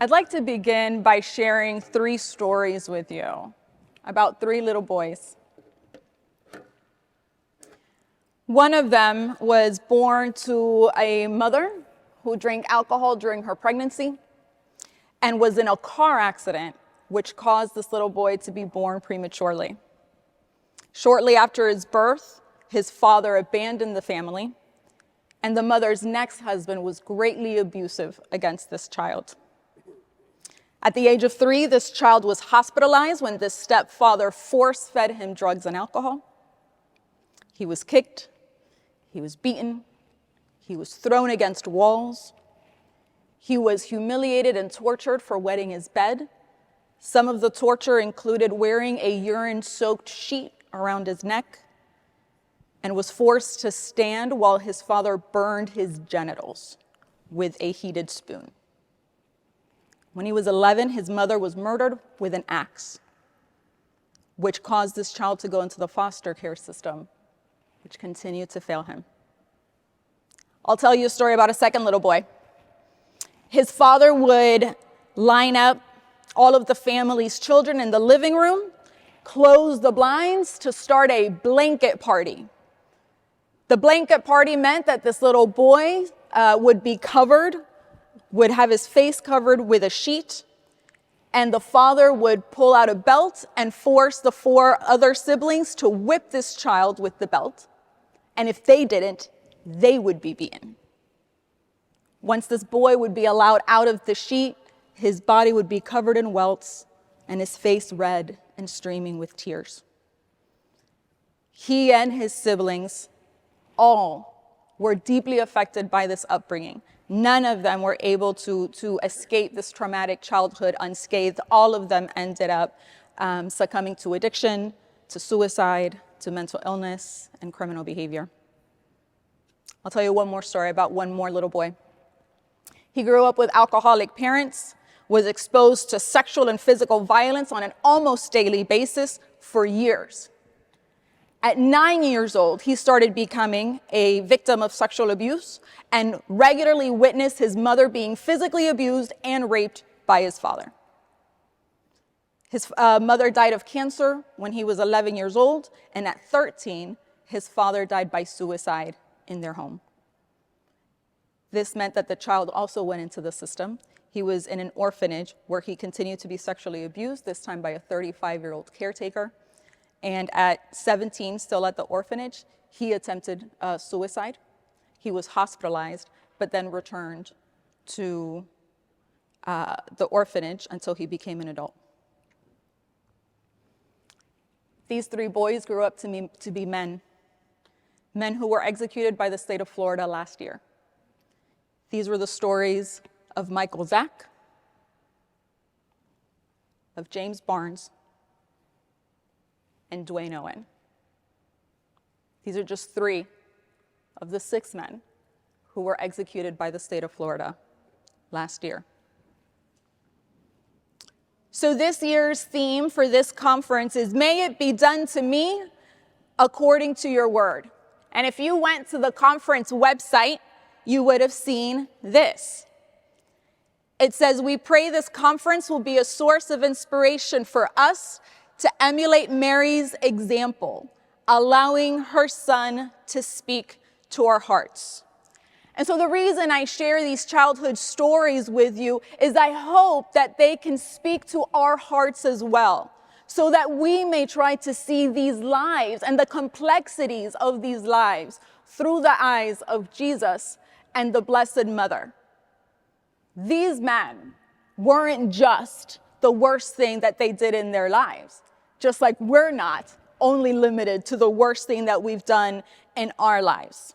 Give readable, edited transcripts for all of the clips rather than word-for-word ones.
I'd like to begin by sharing 3 stories with you about 3 little boys. One of them was born to a mother who drank alcohol during her pregnancy and was in a car accident, which caused this little boy to be born prematurely. Shortly after his birth, his father abandoned the family, and the mother's next husband was greatly abusive against this child. At the age of 3, this child was hospitalized when this stepfather force-fed him drugs and alcohol. He was kicked, he was beaten, he was thrown against walls, he was humiliated and tortured for wetting his bed. Some of the torture included wearing a urine-soaked sheet around his neck, and was forced to stand while his father burned his genitals with a heated spoon. When he was 11, his mother was murdered with an axe, which caused this child to go into the foster care system, which continued to fail him. I'll tell you a story about a second little boy. His father would line up all of the family's children in the living room, close the blinds to start a blanket party. The blanket party meant that this little boy would have his face covered with a sheet, and the father would pull out a belt and force the 4 other siblings to whip this child with the belt. And if they didn't, they would be beaten. Once this boy would be allowed out of the sheet, his body would be covered in welts and his face red and streaming with tears. He and his siblings all were deeply affected by this upbringing. None of them were able to escape this traumatic childhood unscathed. All of them ended up succumbing to addiction, to suicide, to mental illness, and criminal behavior. I'll tell you one more story about one more little boy. He grew up with alcoholic parents, was exposed to sexual and physical violence on an almost daily basis for years. At 9 years old, he started becoming a victim of sexual abuse and regularly witnessed his mother being physically abused and raped by his father. His mother died of cancer when he was 11 years old, and at 13, his father died by suicide in their home. This meant that the child also went into the system. He was in an orphanage where he continued to be sexually abused, this time by a 35-year-old caretaker. And at 17, still at the orphanage, he attempted suicide. He was hospitalized, but then returned to the orphanage until he became an adult. These 3 boys grew up to be men who were executed by the state of Florida last year. These were the stories of Michael Zack, of James Barnes, and Dwayne Owen. These are just 3 of the 6 men who were executed by the state of Florida last year. So this year's theme for this conference is, "May it be done to me according to your word." And if you went to the conference website, you would have seen this. It says, "We pray this conference will be a source of inspiration for us to emulate Mary's example, allowing her son to speak to our hearts." And so the reason I share these childhood stories with you is I hope that they can speak to our hearts as well, so that we may try to see these lives and the complexities of these lives through the eyes of Jesus and the Blessed Mother. These men weren't just the worst thing that they did in their lives, just like we're not only limited to the worst thing that we've done in our lives.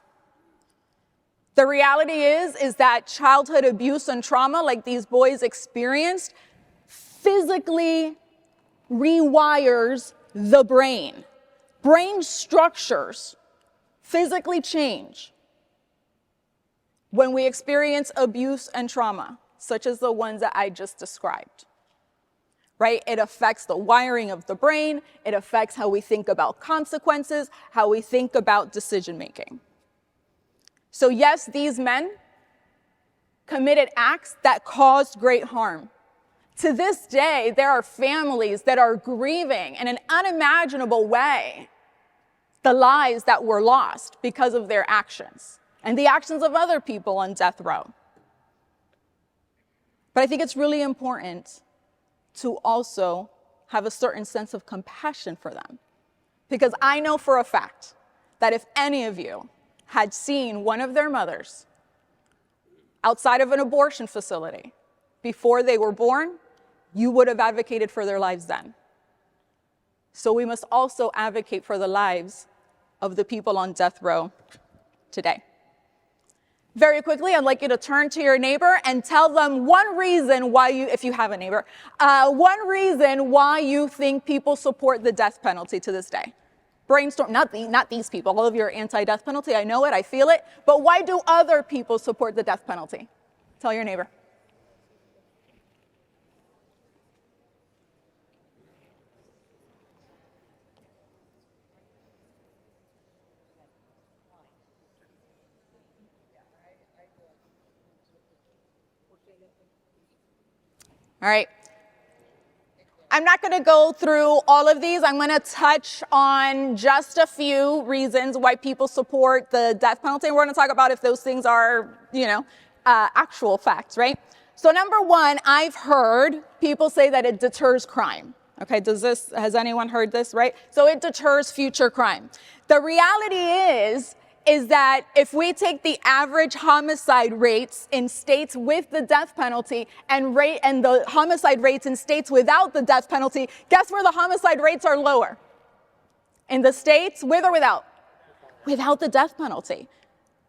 The reality is that childhood abuse and trauma, like these boys experienced, physically rewires the brain. Brain structures physically change when we experience abuse and trauma, such as the ones that I just described. Right? It affects the wiring of the brain. It affects how we think about consequences, how we think about decision making. So yes, these men committed acts that caused great harm. To this day, there are families that are grieving in an unimaginable way the lives that were lost because of their actions and the actions of other people on death row. But I think it's really important to also have a certain sense of compassion for them. Because I know for a fact that if any of you had seen one of their mothers outside of an abortion facility before they were born, you would have advocated for their lives then. So we must also advocate for the lives of the people on death row today. Very quickly, I'd like you to turn to your neighbor and tell them one reason why you, if you have a neighbor, one reason why you think people support the death penalty to this day. Brainstorm, not these people, all of you are anti-death penalty, I know it, I feel it, but why do other people support the death penalty? Tell your neighbor. All right. I'm not going to go through all of these. I'm going to touch on just a few reasons why people support the death penalty. And we're going to talk about if those things are, actual facts, right? So number one, I've heard people say that it deters crime. Okay, has anyone heard this, right? So it deters future crime. The reality is that if we take the average homicide rates in states with the death penalty and the homicide rates in states without the death penalty, guess where the homicide rates are lower? In the states with or without? Without the death penalty,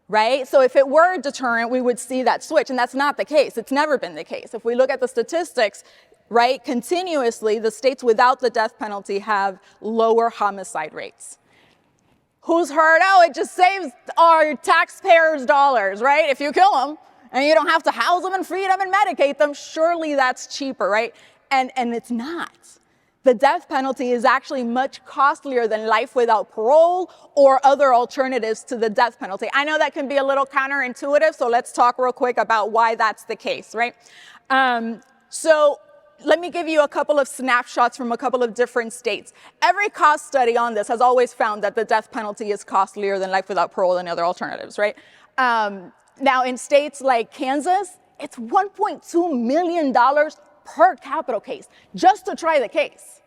right? So if it were a deterrent, we would see that switch, and that's not the case. It's never been the case. If we look at the statistics, right, continuously, the states without the death penalty have lower homicide rates. Who's heard, it just saves our taxpayers' dollars, right? If you kill them and you don't have to house them and feed them and medicate them, surely that's cheaper, right? And it's not. The death penalty is actually much costlier than life without parole or other alternatives to the death penalty. I know that can be a little counterintuitive, so let's talk real quick about why that's the case, right? So let me give you a couple of snapshots from a couple of different states. Every cost study on this has always found that the death penalty is costlier than life without parole and other alternatives, right? Now, in states like Kansas, it's $1.2 million per capital case just to try the case,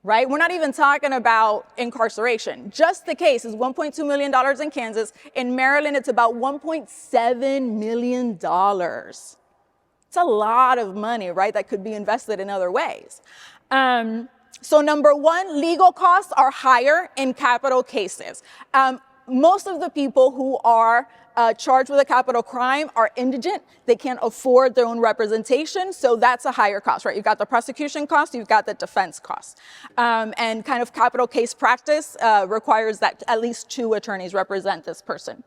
right? We're not even talking about incarceration. Just the case is $1.2 million in Kansas. In Maryland, it's about $1.7 million. It's a lot of money, right, that could be invested in other ways. So number one, legal costs are higher in capital cases. Most of the people who are charged with a capital crime are indigent. They can't afford their own representation, so that's a higher cost, right? You've got the prosecution cost, you've got the defense cost. And kind of capital case practice requires that at least 2 attorneys represent this person.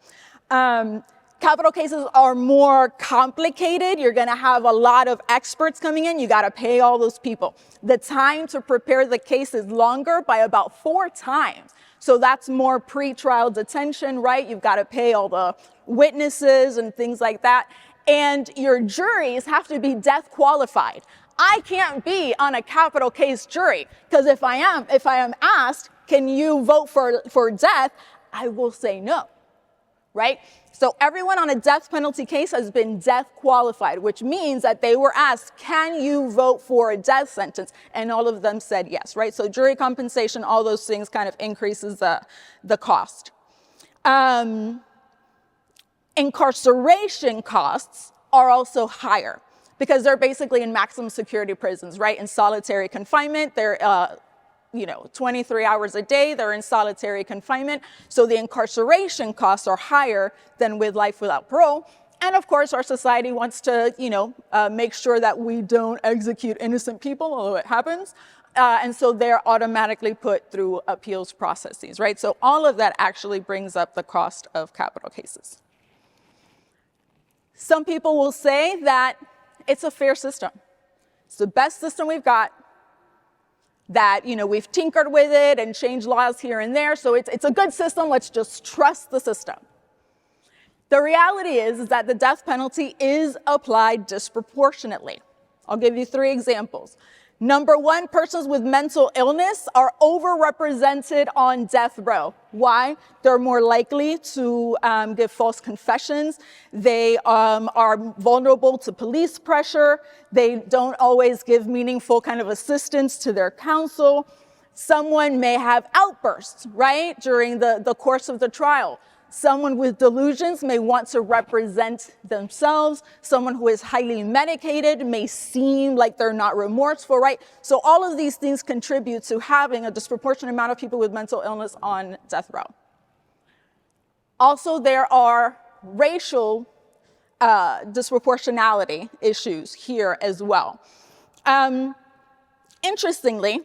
Capital cases are more complicated. You're going to have a lot of experts coming in. You got to pay all those people. The time to prepare the case is longer by about 4 times. So that's more pre-trial detention, right? You've got to pay all the witnesses and things like that. And your juries have to be death qualified. I can't be on a capital case jury because if I am asked, can you vote for death? I will say no, right? So everyone on a death penalty case has been death qualified, which means that they were asked, can you vote for a death sentence? And all of them said yes, right? So jury compensation, all those things kind of increases the cost. Incarceration costs are also higher because they're basically in maximum security prisons, right? In solitary confinement, they're 23 hours a day, they're in solitary confinement. So the incarceration costs are higher than with life without parole. And of course, our society wants to, make sure that we don't execute innocent people, although it happens. And so they're automatically put through appeals processes, right? So all of that actually brings up the cost of capital cases. Some people will say that it's a fair system. It's the best system we've got. That, we've tinkered with it and changed laws here and there. So it's a good system. Let's just trust the system. The reality is that the death penalty is applied disproportionately. I'll give you 3 examples. Number 1, persons with mental illness are overrepresented on death row. Why? They're more likely to give false confessions. They are vulnerable to police pressure. They don't always give meaningful kind of assistance to their counsel. Someone may have outbursts, right, during the course of the trial. Someone with delusions may want to represent themselves. Someone who is highly medicated may seem like they're not remorseful, right? So all of these things contribute to having a disproportionate amount of people with mental illness on death row. Also, there are racial disproportionality issues here as well. Interestingly,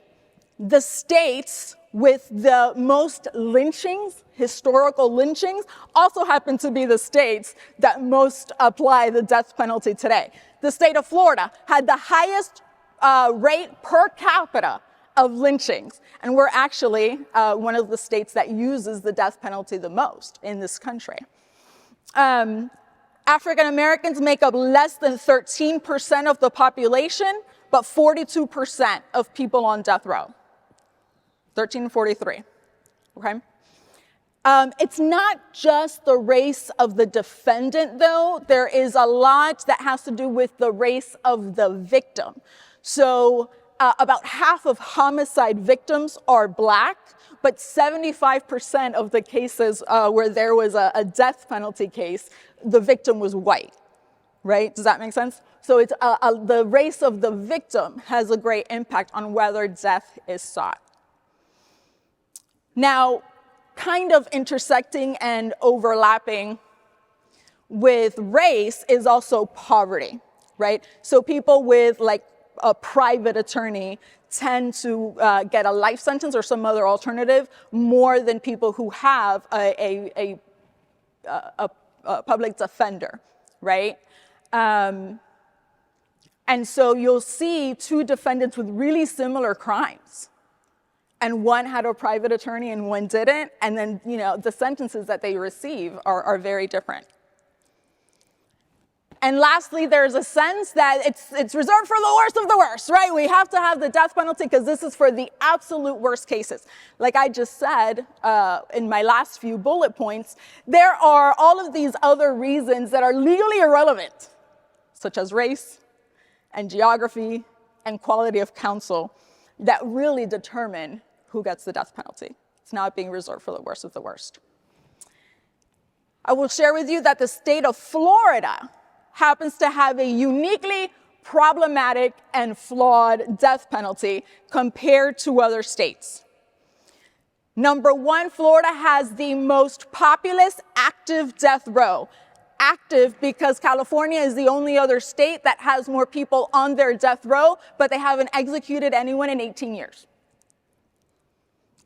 the states with the most lynchings, historical lynchings, also happen to be the states that most apply the death penalty today. The state of Florida had the highest rate per capita of lynchings, and we're actually one of the states that uses the death penalty the most in this country. African Americans make up less than 13% of the population, but 42% of people on death row. 13 and 43, okay? It's not just the race of the defendant, though. There is a lot that has to do with the race of the victim. So about half of homicide victims are Black, but 75% of the cases where there was a death penalty case, the victim was white, right? Does that make sense? So it's the race of the victim has a great impact on whether death is sought. Now, kind of intersecting and overlapping with race is also poverty, right? So people with like a private attorney tend to get a life sentence or some other alternative more than people who have a public defender, right? And so you'll see 2 defendants with really similar crimes, and one had a private attorney and one didn't, and then, you know, the sentences that they receive are very different. And lastly, there's a sense that it's reserved for the worst of the worst, right? We have to have the death penalty because this is for the absolute worst cases. Like I just said in my last few bullet points, there are all of these other reasons that are legally irrelevant, such as race and geography and quality of counsel, that really determine who gets the death penalty. It's not being reserved for the worst of the worst. I will share with you that the state of Florida happens to have a uniquely problematic and flawed death penalty compared to other states. Number 1, Florida has the most populous active death row. Active because California is the only other state that has more people on their death row, but they haven't executed anyone in 18 years.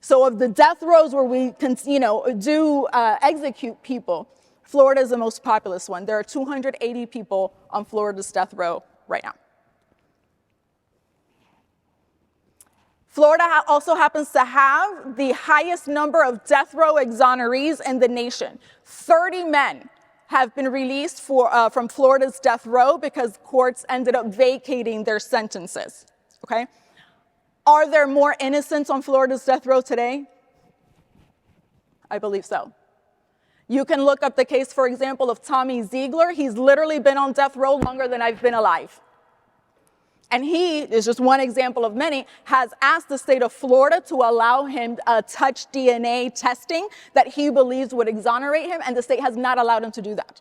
So of the death rows where we can, do execute people, Florida is the most populous one. There are 280 people on Florida's death row right now. Florida also happens to have the highest number of death row exonerees in the nation. 30 men have been released from Florida's death row because courts ended up vacating their sentences, okay? Are there more innocents on Florida's death row today? I believe so. You can look up the case, for example, of Tommy Ziegler. He's literally been on death row longer than I've been alive. And he is just one example of many, has asked the state of Florida to allow him touch DNA testing that he believes would exonerate him, and the state has not allowed him to do that.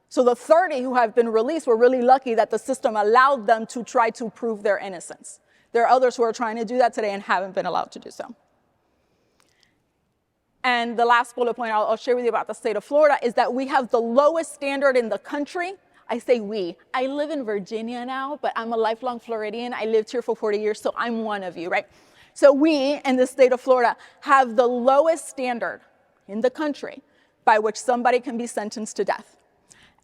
So the 30 who have been released were really lucky that the system allowed them to try to prove their innocence. There are others who are trying to do that today and haven't been allowed to do so. And the last bullet point I'll share with you about the state of Florida is that we have the lowest standard in the country. I say we. I live in Virginia now, but I'm a lifelong Floridian. I lived here for 40 years, so I'm one of you, right? So we, in the state of Florida, have the lowest standard in the country by which somebody can be sentenced to death.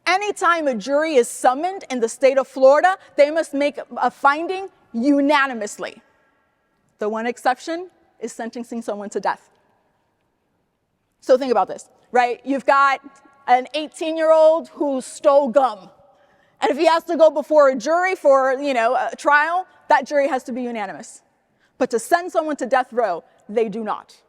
Anytime a jury is summoned in the state of Florida, they must make a finding unanimously. The one exception is sentencing someone to death. So think about this, right? You've got an 18-year-old who stole gum. And if he has to go before a jury for, a trial, that jury has to be unanimous. But to send someone to death row, they do not.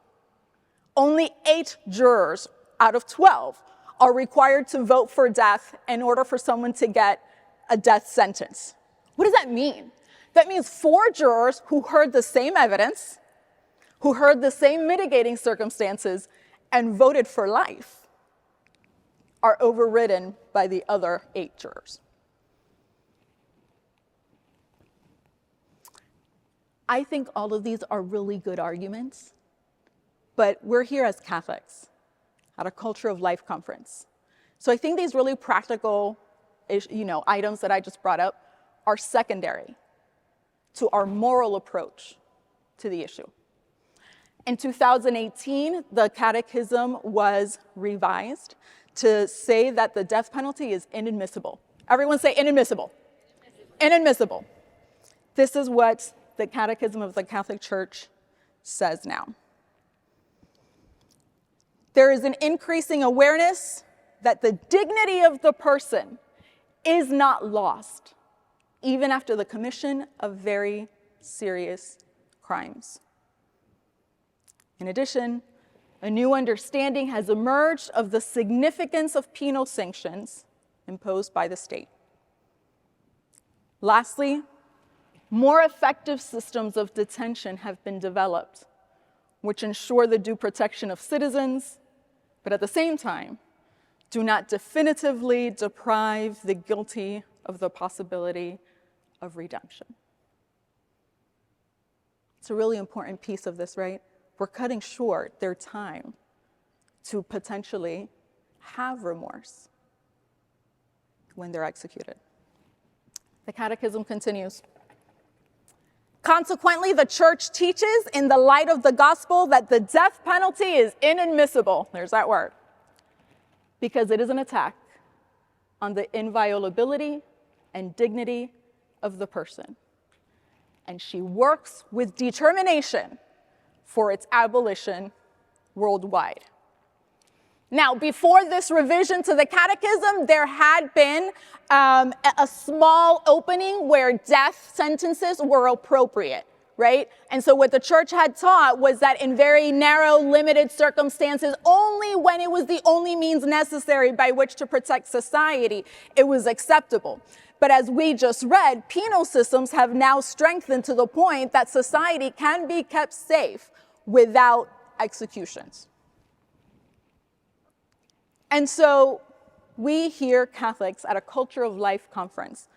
Only 8 jurors out of 12 are required to vote for death in order for someone to get a death sentence. What does that mean? That means 4 jurors who heard the same evidence, who heard the same mitigating circumstances, and voted for life are overridden by the other 8 jurors. I think all of these are really good arguments, but we're here as Catholics at a Culture of Life conference. So I think these really practical items that I just brought up are secondary to our moral approach to the issue. In 2018, the Catechism was revised to say that the death penalty is inadmissible. Everyone say inadmissible. Inadmissible. This is what the Catechism of the Catholic Church says now. There is an increasing awareness that the dignity of the person is not lost, even after the commission of very serious crimes. In addition, a new understanding has emerged of the significance of penal sanctions imposed by the state. Lastly, more effective systems of detention have been developed, which ensure the due protection of citizens, but at the same time, do not definitively deprive the guilty of the possibility of redemption. It's a really important piece of this, right? We're cutting short their time to potentially have remorse when they're executed. The Catechism continues. Consequently, the Church teaches in the light of the gospel that the death penalty is inadmissible. There's that word. Because it is an attack on the inviolability and dignity of the person. And she works with determination for its abolition worldwide. Now, before this revision to the Catechism, there had been a small opening where death sentences were appropriate, right? And so what the Church had taught was that in very narrow, limited circumstances, only when it was the only means necessary by which to protect society, it was acceptable. But as we just read, penal systems have now strengthened to the point that society can be kept safe without executions. And so we here, Catholics, at a Culture of Life conference,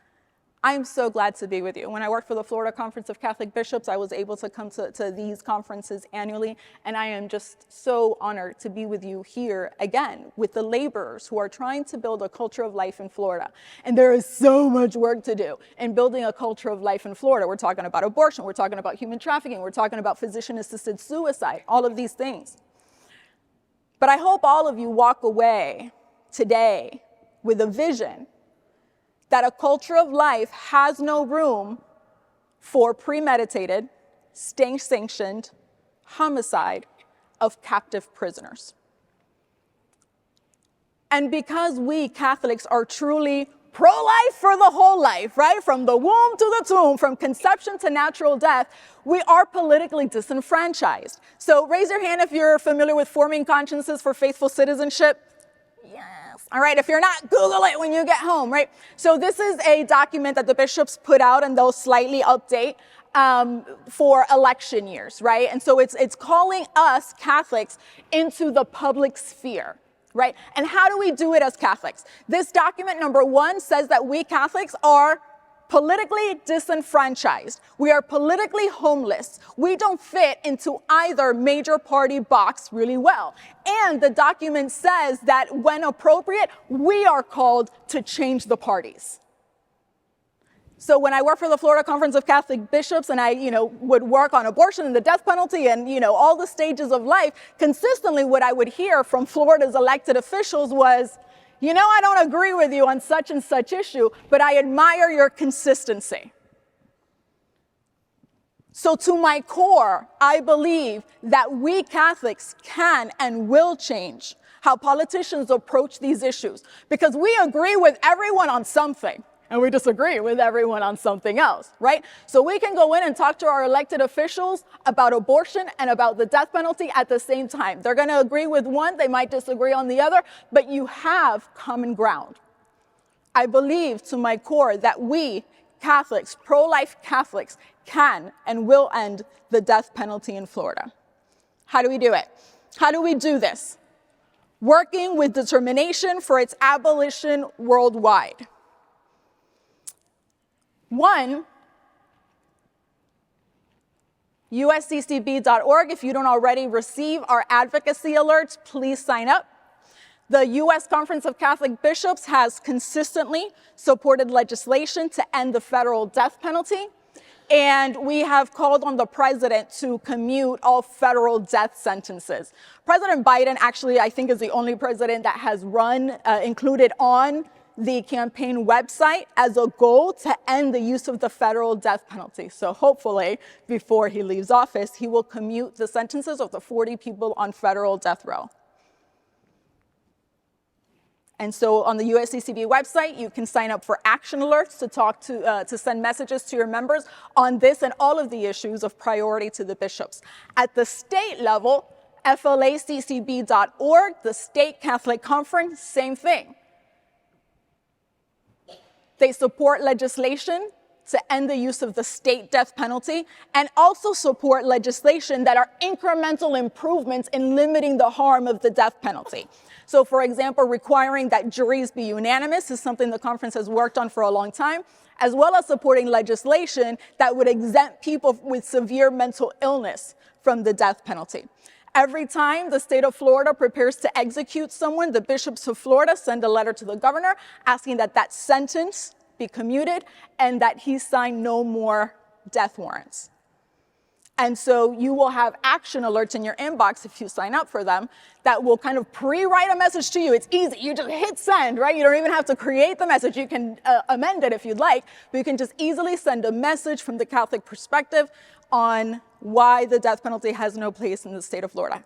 I'm so glad to be with you. When I worked for the Florida Conference of Catholic Bishops, I was able to come to these conferences annually, and I am just so honored to be with you here again with the laborers who are trying to build a culture of life in Florida. And there is so much work to do in building a culture of life in Florida. We're talking about abortion, we're talking about human trafficking, we're talking about physician-assisted suicide, all of these things. But I hope all of you walk away today with a vision that a culture of life has no room for premeditated, state-sanctioned homicide of captive prisoners. And because we Catholics are truly pro-life for the whole life, right? From the womb to the tomb, from conception to natural death, we are politically disenfranchised. So raise your hand if you're familiar with Forming Consciences for Faithful Citizenship. Yes. All right, if you're not, Google it when you get home, right? So this is a document that the bishops put out and they'll slightly update for election years, right? And so it's calling us Catholics into the public sphere. Right? And how do we do it as Catholics? This document, number 1, says that we Catholics are politically disenfranchised. We are politically homeless. We don't fit into either major party box really well. And the document says that when appropriate, we are called to change the parties. So when I worked for the Florida Conference of Catholic Bishops and I, would work on abortion and the death penalty and, all the stages of life, consistently what I would hear from Florida's elected officials was, I don't agree with you on such and such issue, but I admire your consistency. So to my core, I believe that we Catholics can and will change how politicians approach these issues, because we agree with everyone on something and we disagree with everyone on something else, right? So we can go in and talk to our elected officials about abortion and about the death penalty at the same time. They're going to agree with one, they might disagree on the other, but you have common ground. I believe to my core that we Catholics, pro-life Catholics, can and will end the death penalty in Florida. How do we do it? How do we do this? Working with determination for its abolition worldwide. One, usccb.org. If you don't already receive our advocacy alerts, please sign up. The U.S. Conference of Catholic Bishops has consistently supported legislation to end the federal death penalty, and we have called on the president to commute all federal death sentences. President Biden actually, I think, is the only president that has included on the campaign website as a goal to end the use of the federal death penalty. So hopefully, before he leaves office, he will commute the sentences of the 40 people on federal death row. And so on the USCCB website, you can sign up for action alerts to send messages to your members on this and all of the issues of priority to the bishops. At the state level, flaccb.org, the State Catholic Conference, same thing. They support legislation to end the use of the state death penalty and also support legislation that are incremental improvements in limiting the harm of the death penalty. So, for example, requiring that juries be unanimous is something the conference has worked on for a long time, as well as supporting legislation that would exempt people with severe mental illness from the death penalty. Every time the state of Florida prepares to execute someone, the bishops of Florida send a letter to the governor asking that that sentence be commuted and that he sign no more death warrants. And so you will have action alerts in your inbox if you sign up for them that will kind of pre-write a message to you. It's easy. You just hit send, right? You don't even have to create the message. You can amend it if you'd like, but you can just easily send a message from the Catholic perspective on why the death penalty has no place in the state of Florida.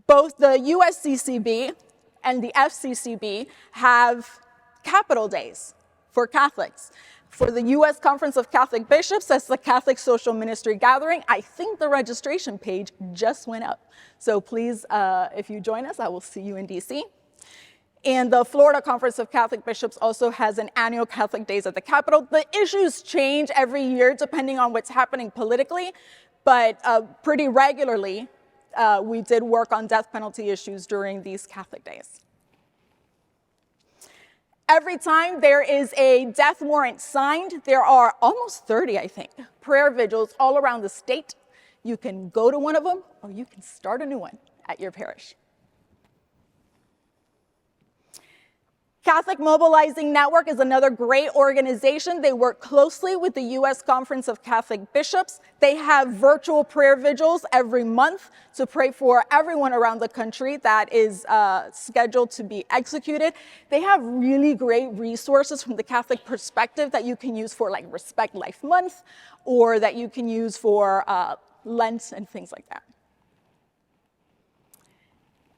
Both the USCCB and the FCCB have capital days for Catholics. For the U.S. Conference of Catholic Bishops, that's the Catholic Social Ministry Gathering. I think the registration page just went up. So please, if you join us, I will see you in D.C. And the Florida Conference of Catholic Bishops also has an annual Catholic Days at the Capitol. The issues change every year depending on what's happening politically, but pretty regularly we did work on death penalty issues during these Catholic Days. Every time there is a death warrant signed, there are almost 30, I think, prayer vigils all around the state. You can go to one of them or you can start a new one at your parish. Catholic Mobilizing Network is another great organization. They work closely with the U.S. Conference of Catholic Bishops. They have virtual prayer vigils every month to pray for everyone around the country that is scheduled to be executed. They have really great resources from the Catholic perspective that you can use for like Respect Life Month or that you can use for Lent and things like that.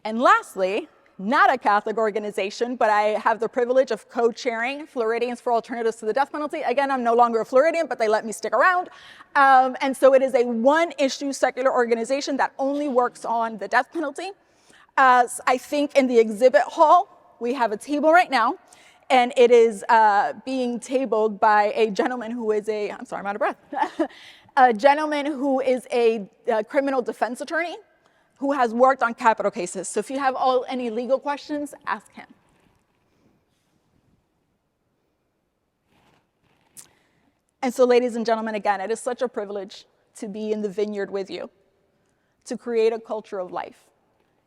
And lastly, not a Catholic organization, but I have the privilege of co-chairing Floridians for Alternatives to the Death Penalty. Again, I'm no longer a Floridian, but they let me stick around. And so it is a one-issue secular organization that only works on the death penalty. I think in the exhibit hall, we have a table right now, and it is being tabled by a gentleman who is I'm sorry, I'm out of breath. A gentleman who is a criminal defense attorney who has worked on capital cases. So if you have any legal questions, ask him. And so, ladies and gentlemen, again, it is such a privilege to be in the vineyard with you, to create a culture of life.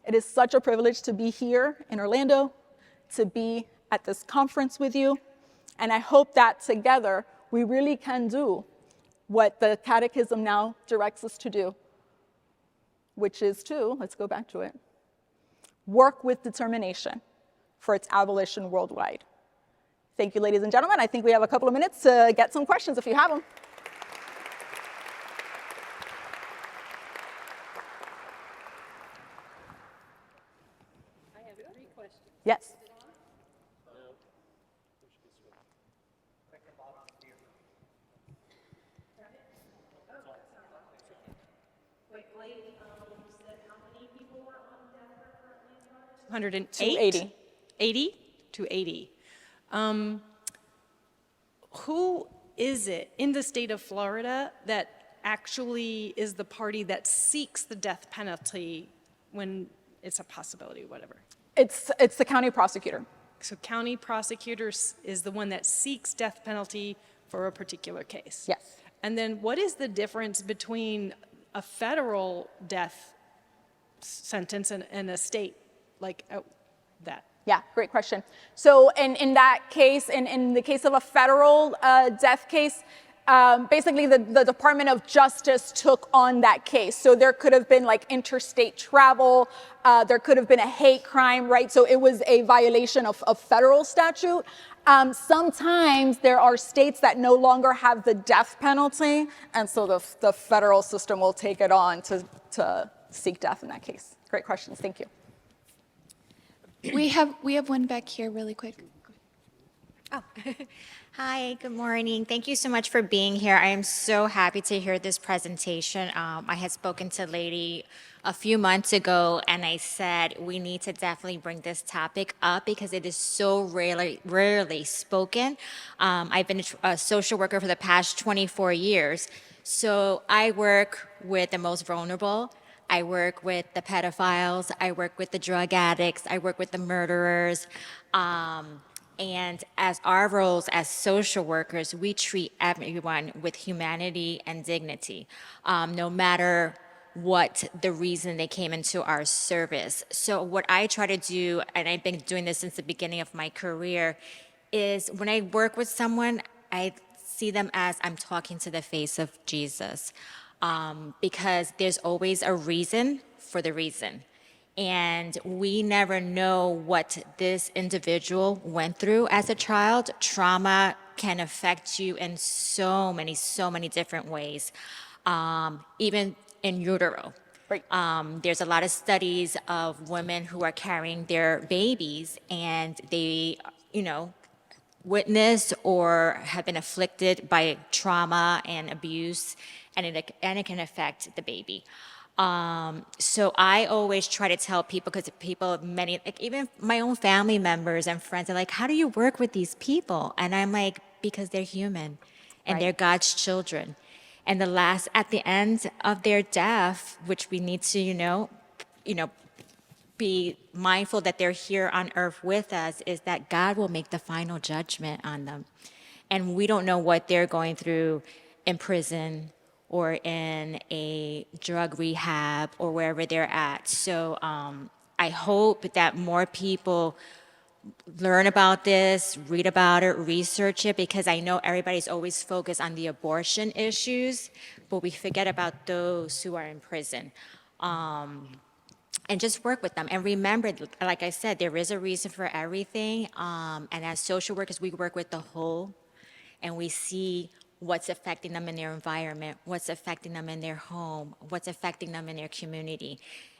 It is such a privilege to be here in Orlando, to be at this conference with you. And I hope that together we really can do what the Catechism now directs us to do, which is to, let's go back to it, work with determination for its abolition worldwide. Thank you, ladies and gentlemen. I think we have a couple of minutes to get some questions if you have them. 108? 280. 80 to 80. Who is it in the state of Florida that actually is the party that seeks the death penalty when it's a possibility, whatever? It's the county prosecutor. So county prosecutors is the one that seeks death penalty for a particular case. Yes. And then what is the difference between a federal death sentence and a state like that? Yeah, great question. So in that case, in the case of a federal death case, basically the Department of Justice took on that case. So there could have been like interstate travel, there could have been a hate crime, right? So it was a violation of federal statute. Sometimes there are states that no longer have the death penalty, and so the federal system will take it on to seek death in that case. Great questions, thank you. We have one back here really quick. Oh, hi, good morning. Thank you so much for being here. I am so happy to hear this presentation. I had spoken to a lady a few months ago, and I said we need to definitely bring this topic up because it is so rarely spoken. I've been a social worker for the past 24 years, so I work with the most vulnerable. I work with the pedophiles, I work with the drug addicts, I work with the murderers. And as our roles as social workers, we treat everyone with humanity and dignity, no matter what the reason they came into our service. So what I try to do, and I've been doing this since the beginning of my career, is when I work with someone, I see them as I'm talking to the face of Jesus. Because there's always a reason for the reason. And we never know what this individual went through as a child. Trauma can affect you in so many different ways, even in utero. Right. There's a lot of studies of women who are carrying their babies and they, witnessed or have been afflicted by trauma and abuse, and it can affect the baby. So I always try to tell people, because many, like even my own family members and friends are like, how do you work with these people? And I'm like, because they're human and Right. they're God's children. And at the end of their death, which we need to, be mindful that they're here on earth with us, is that God will make the final judgment on them. And we don't know what they're going through in prison or in a drug rehab or wherever they're at. So I hope that more people learn about this, read about it, research it, because I know everybody's always focused on the abortion issues, but we forget about those who are in prison. And just work with them. And remember, like I said, there is a reason for everything. And as social workers, we work with the whole, and we see what's affecting them in their environment, what's affecting them in their home, what's affecting them in their community.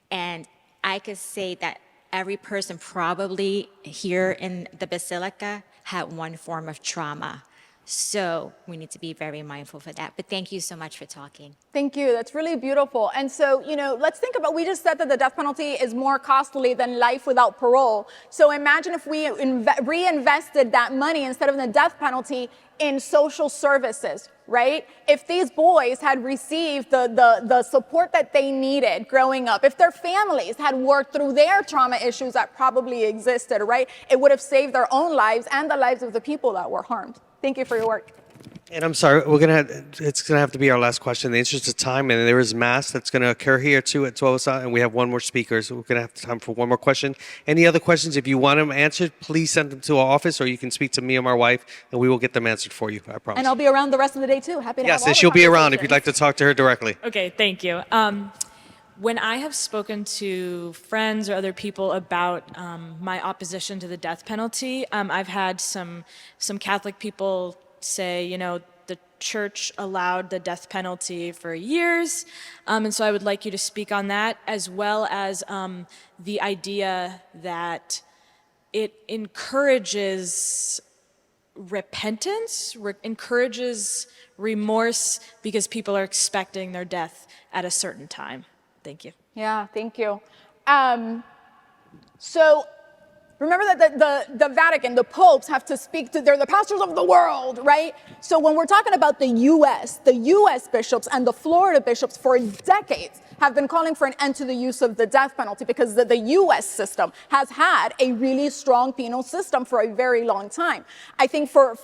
And I could say that every person probably here in the Basilica had one form of trauma. So we need to be very mindful for that. But thank you so much for talking. Thank you. That's really beautiful. And so, let's think about, we just said that the death penalty is more costly than life without parole. So imagine if we reinvested that money instead of the death penalty in social services, right? If these boys had received the support that they needed growing up, if their families had worked through their trauma issues that probably existed, right? It would have saved their own lives and the lives of the people that were harmed. Thank you for your work. And I'm sorry, it's gonna have to be our last question in the interest of time, and there is mass that's gonna occur here too at 12:00, and we have one more speaker, so we're gonna have time for one more question. Any other questions? If you want them answered, please send them to our office, or you can speak to me or my wife, and we will get them answered for you. I promise. And I'll be around the rest of the day too. Happy to have Yes, all and the she'll be around if you'd like conversations. to talk to her directly. Okay, thank you. When I have spoken to friends or other people about my opposition to the death penalty, I've had some Catholic people say, the church allowed the death penalty for years, and so I would like you to speak on that, as well as the idea that it encourages repentance, encourages remorse, because people are expecting their death at a certain time. Thank you. Yeah, thank you. So remember that the Vatican, the popes have to speak to, they're the pastors of the world, right? So when we're talking about the U.S. bishops and the Florida bishops for decades have been calling for an end to the use of the death penalty because the U.S. system has had a really strong penal system for a very long time. I think for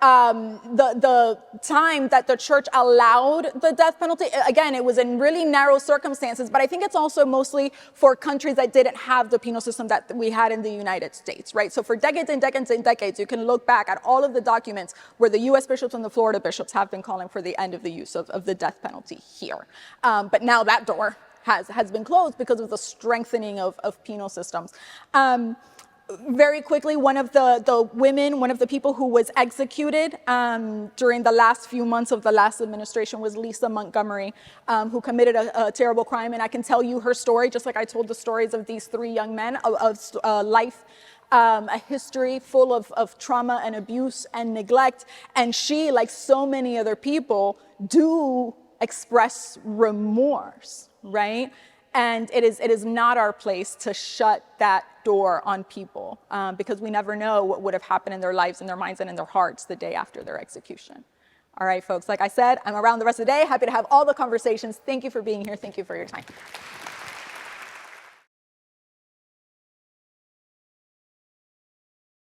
the time that the church allowed the death penalty, again, it was in really narrow circumstances, but I think it's also mostly for countries that didn't have the penal system that we had in the United States, right? So for decades and decades and decades, you can look back at all of the documents where the U.S. bishops and the Florida bishops have been calling for the end of the use of the death penalty here. But now that door has been closed because of the strengthening of penal systems. Very quickly, one of the people who was executed during the last few months of the last administration was Lisa Montgomery, who committed a terrible crime. And I can tell you her story, just like I told the stories of these three young men, of life, a history full of trauma and abuse and neglect. And she, like so many other people, do express remorse, right? And it is not our place to shut that door on people because we never know what would have happened in their lives, in their minds, and in their hearts the day after their execution. All right, folks, like I said, I'm around the rest of the day. Happy to have all the conversations. Thank you for being here. Thank you for your time.